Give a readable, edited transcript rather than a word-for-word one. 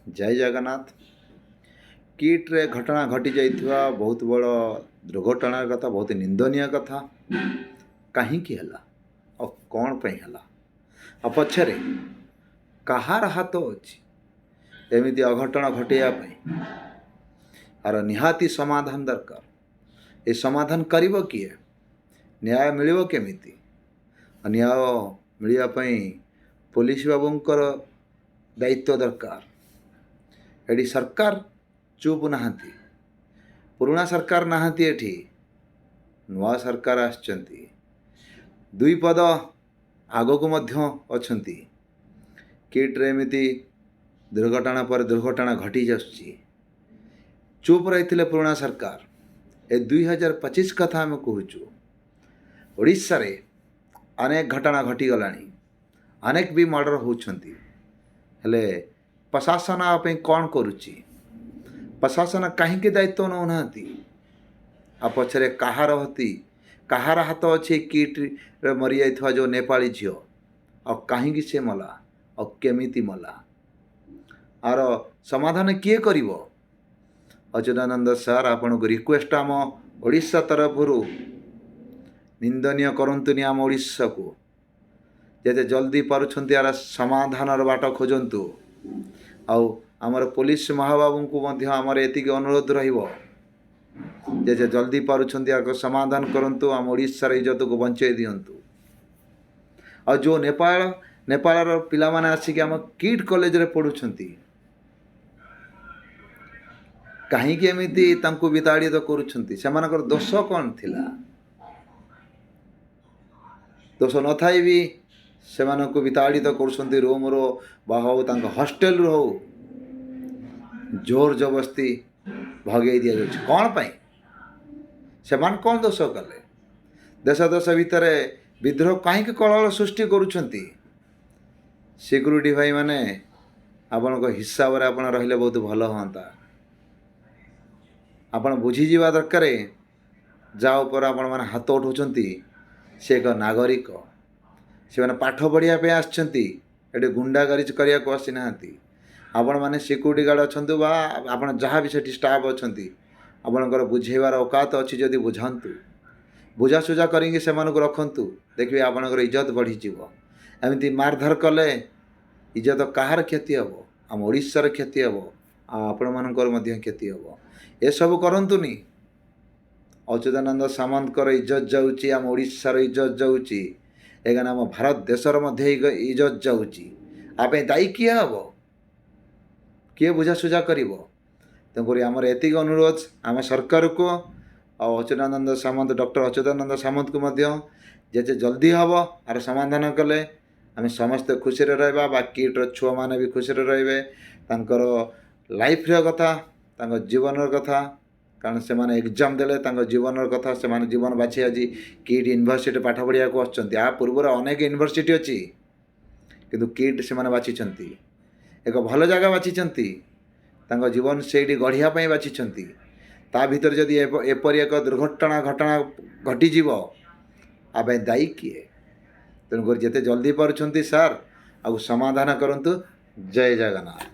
जय जगन्नाथ। किट्रे घटना घटी जाइथिबा बहुत बड़ दुर्घटनार कथा, बहुत निंदनीय कथा। कहीं और कौन पे आ पछरे कहार हाथ अच्छी एमती अघटन घटाइवाई आर निहाती समाधान दरकार। ये समाधान करिबो किए? न्याय मिलिबो केमिति? न्याय मिलिबाई पुलिस बाबूंकर दायित्व दरकार। एडी सरकार चुप नहांती, पुराना सरकार नहांती, एठी नुआ सरकार आछंती। दुई पद आगो को मध्य अछंती। किट्रे एमिति दुर्घटना पर दुर्घटना घटी जाउछि। चुप रही पुराना सरकार। ए 2025 कथा आम कहूँ। ओडिशा रे अनेक घटना घटी गलानी, अनेक भी मर्डर होउछंती। हेले प्रशासन आपे कौन करुच्ची? प्रशासन कहीं दायित्व नौ नांती। आ पछरे कहार हाथ अच्छे किट मरी जाइथवा जो नेपाली झियो आ कहीं से मला आ केमिति मला आर समाधान किए करिवो? अच्युतानंद सर आपन को रिक्वेस्ट आम ओडिशा तरफरु निंदनीय करंतुनी आम ओडिशा को जेते जल्दी पारुछंती यार समाधान बाट खोजंतु। आउ आमर पुलिस महाबाबू को मध्य आमर एतिक अनुरोध रहिबो जे जल्दी पारुछंती यार समाधान करंतु। आम ओडिशार इज्जत को बंचाई दियंतु। आ जो नेपाल पिला माने आसिक आम किट कॉलेज रे पढुछंती, कहीं एमिति तांको विताड़ित करुछंती? सेमानकर दोष कौन थिला? दोष न थाई भी सेमानको विताड़ित करुछंती। रूम रो बा हो तांको हॉस्टेल रो हो जोर जबरदस्ती भगई दिया जाउछ। कौन पाई? सेमान कौन दोष कले? देश भितर विद्रोह कहीं कलह सृष्टि करुछंती? सिक्यूरीटी भाई माने आपण हिसाब रे आपण रहिले बहुत भल होता। आपण बुझी जीवा दरकार जा ऊपर आपण माने हाथ उठाउछंती से एक नागरिक। से माने पाठ पढ़िया पे आछंती, एटे गुंडागर्दी करिया को आसी नांती। आपण माने सिक्यूरीटी गार्ड अछंतु बा आपण जहाँ भी सेठी स्टाफ अछंती, आपणकर बुझेबार औकात अच्छी जदि बुझातु, बुझासुझा करेंगे से रखंतु, देखिए आपणकर इज्जत बढ़ी जीवो। एमती मारधर कले इज्जत कहार क्षति हम? आम ओडिशार क्षति हम, आपण मानकर मध्य क्षति हम। ए सब करंतुनी। अच्युतानंद सामंतर इज्जत जाउची, आम ओडिशार इज्जत जाउची, एगान आम भारत देशर मध्य इज्जत जाउची। आपे दायी किए हम? किए बुझासुझा करिवो? तेणुक आमर एतिक अनुरोध आम सरकार को अच्युतानंद सामंत, डॉक्टर अच्युतानंद सामंत को मध्य जे जल्दी हम आर समाधान कले आम समस्ते खुशी रहा। बा किट्र छुआ मैंने भी खुशी रे लाइफ कथा, जीवन कथा, कारण से माने एग्जाम देले जीवन कथा, से माने जीवन बाछी आज किट यूनिवर्सिटी पाठ पढ़िया को आछंती। आ पूर्व अनेक यूनिवर्सिटी अच्छी किंतु किट से माने बाछिछंती, एक भल जगह बाछिछंती, तांको जीवन सेठी गढ़िया पई बाछिछंती। ता भीतर जदि एपरि एक दुर्घटना घटीजीव आबे दायी किए? तेणुकर जेते जल्दी पारुछंती सार आ समाधान करंतु। जय जगन्नाथ।